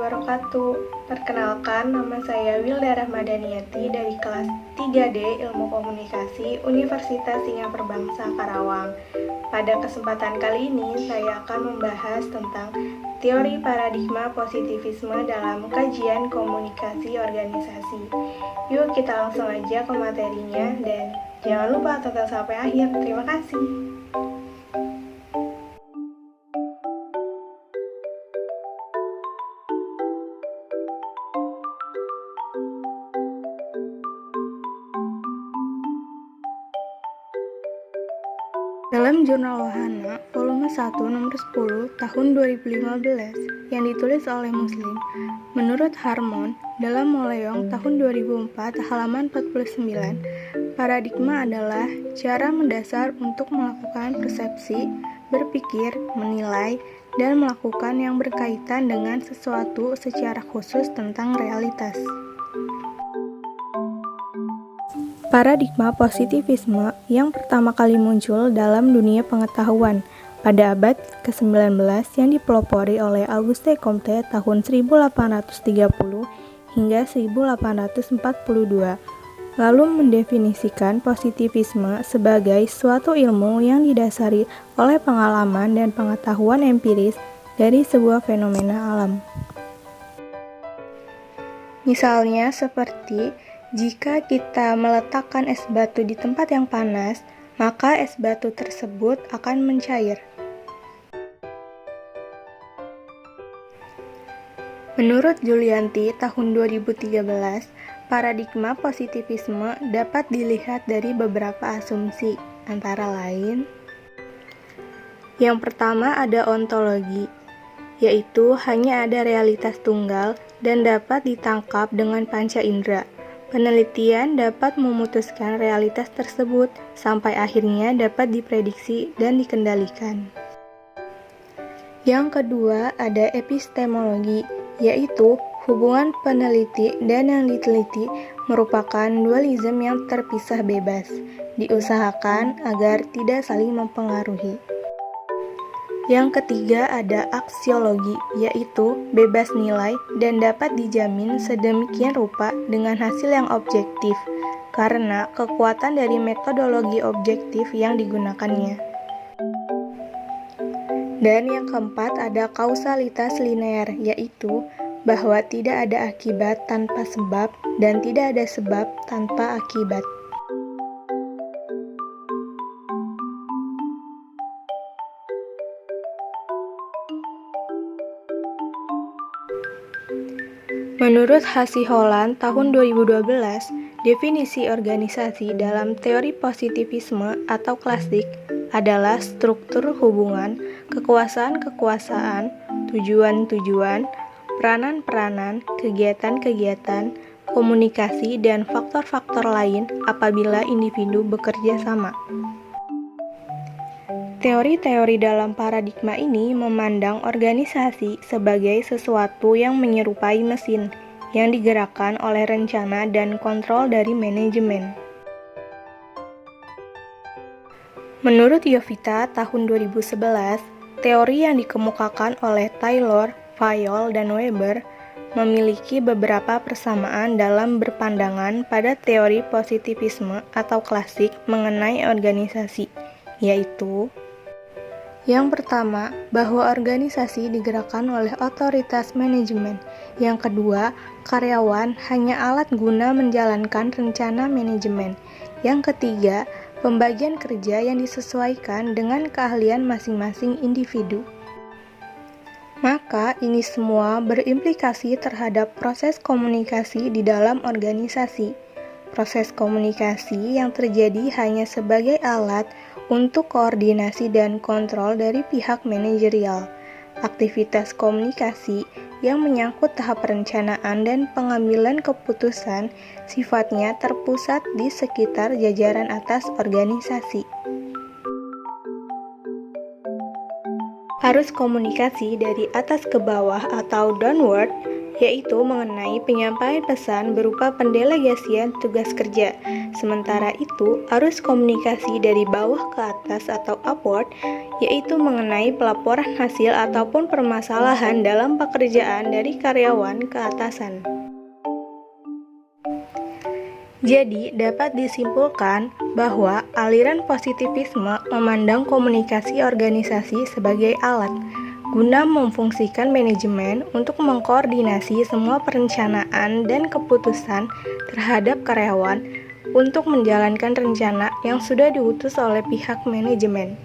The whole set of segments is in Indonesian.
wabarakatuh. Perkenalkan, nama saya Wilda Rahmadaniati dari kelas 3D Ilmu Komunikasi Universitas Singapura Bangsa Karawang. Pada kesempatan kali ini, saya akan membahas tentang teori paradigma positivisme dalam kajian komunikasi organisasi. Yuk kita langsung aja ke materinya dan jangan lupa tonton sampai akhir. Terima kasih. Dalam Jurnal Wahana, volume 1 nomor 10 tahun 2015 yang ditulis oleh Muslim, menurut Harmon, dalam Moleong tahun 2004 halaman 49, paradigma adalah cara mendasar untuk melakukan persepsi, berpikir, menilai, dan melakukan yang berkaitan dengan sesuatu secara khusus tentang realitas. Paradigma positivisme yang pertama kali muncul dalam dunia pengetahuan pada abad ke-19 yang dipelopori oleh Auguste Comte tahun 1830 hingga 1842, lalu mendefinisikan positivisme sebagai suatu ilmu yang didasari oleh pengalaman dan pengetahuan empiris dari sebuah fenomena alam. Misalnya seperti jika kita meletakkan es batu di tempat yang panas, maka es batu tersebut akan mencair. Menurut Julianti tahun 2013, paradigma positivisme dapat dilihat dari beberapa asumsi, antara lain: yang pertama ada ontologi, yaitu hanya ada realitas tunggal dan dapat ditangkap dengan panca indera. Penelitian dapat memutuskan realitas tersebut sampai akhirnya dapat diprediksi dan dikendalikan. Yang kedua, ada epistemologi, yaitu hubungan peneliti dan yang diteliti merupakan dualisme yang terpisah bebas, diusahakan agar tidak saling mempengaruhi. Yang ketiga ada aksiologi, yaitu bebas nilai dan dapat dijamin sedemikian rupa dengan hasil yang objektif, karena kekuatan dari metodologi objektif yang digunakannya. Dan yang keempat ada kausalitas linear, yaitu bahwa tidak ada akibat tanpa sebab dan tidak ada sebab tanpa akibat. Menurut Hassi Holland tahun 2012, definisi organisasi dalam teori positivisme atau klasik adalah struktur hubungan, kekuasaan-kekuasaan, tujuan-tujuan, peranan-peranan, kegiatan-kegiatan, komunikasi, dan faktor-faktor lain apabila individu bekerja sama. Teori-teori dalam paradigma ini memandang organisasi sebagai sesuatu yang menyerupai mesin yang digerakkan oleh rencana dan kontrol dari manajemen. Menurut Jovita tahun 2011, teori yang dikemukakan oleh Taylor, Fayol, dan Weber memiliki beberapa persamaan dalam berpandangan pada teori positivisme atau klasik mengenai organisasi, yaitu: yang pertama, bahwa organisasi digerakkan oleh otoritas manajemen. Yang kedua, karyawan hanya alat guna menjalankan rencana manajemen. Yang ketiga, pembagian kerja yang disesuaikan dengan keahlian masing-masing individu. Maka, ini semua berimplikasi terhadap proses komunikasi di dalam organisasi. Proses komunikasi yang terjadi hanya sebagai alat untuk koordinasi dan kontrol dari pihak manajerial. Aktivitas komunikasi yang menyangkut tahap perencanaan dan pengambilan keputusan sifatnya terpusat di sekitar jajaran atas organisasi. Arus komunikasi dari atas ke bawah atau downward yaitu mengenai penyampaian pesan berupa pendelegasian tugas kerja. Sementara itu, arus komunikasi dari bawah ke atas atau upward, yaitu mengenai pelaporan hasil ataupun permasalahan dalam pekerjaan dari karyawan ke atasan. Jadi, dapat disimpulkan bahwa aliran positivisme memandang komunikasi organisasi sebagai alat guna memfungsikan manajemen untuk mengkoordinasi semua perencanaan dan keputusan terhadap karyawan untuk menjalankan rencana yang sudah diutus oleh pihak manajemen.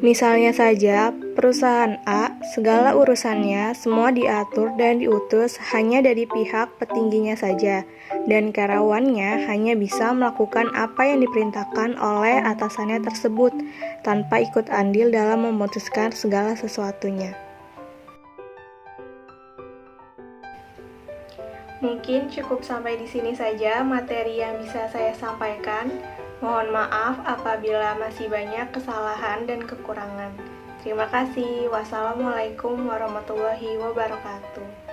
Misalnya saja, perusahaan A, segala urusannya semua diatur dan diutus hanya dari pihak petingginya saja, dan karyawannya hanya bisa melakukan apa yang diperintahkan oleh atasannya tersebut, tanpa ikut andil dalam memutuskan segala sesuatunya. Mungkin cukup sampai di sini saja materi yang bisa saya sampaikan. Mohon maaf apabila masih banyak kesalahan dan kekurangan. Terima kasih. Wassalamualaikum warahmatullahi wabarakatuh.